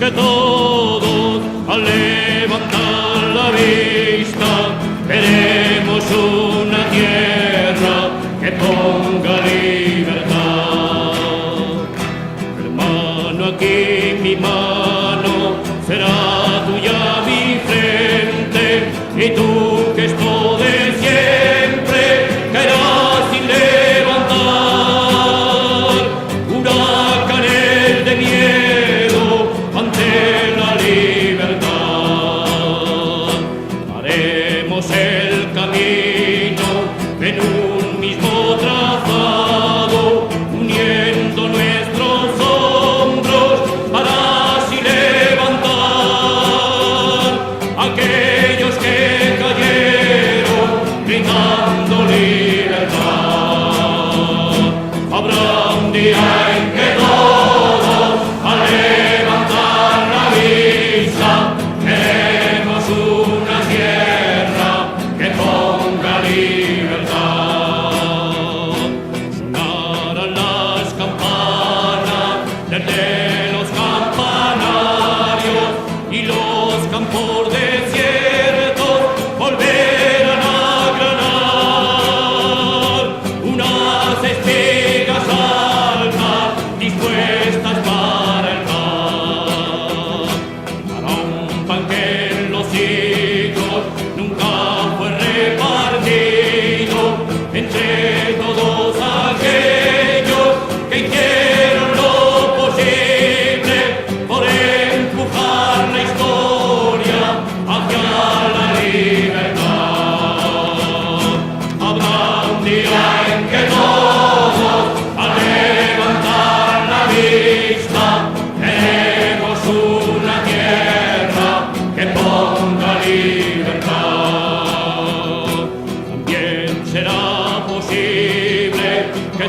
que todos al levantar la vista veremos una tierra que ponga libertad. Hermano, aquí mi mano será tuya mi frente, y tú que esto de siempre caerás sin levantar huracanes de miedo ante la libertad. Haremos el camino en un mismo trazado, uniendo nuestros hombros para así levantar aquellos que cayeron gritando libertad. Habrá un día en que todos al levantar la vista veremos una tierra que ponga libertad. Sonarán las campanas desde los campanarios y los campos desiertos volverán a granar unas espigas altas dispuestas para el pan. Para un pan que en los siglos nunca fue repartido entre todos aquellos que hicieron lo posible por empujar la historia hacia la libertad. Habrá un día en que todos al levantar la vista veremos una tierra que ponga libertad. También será posible que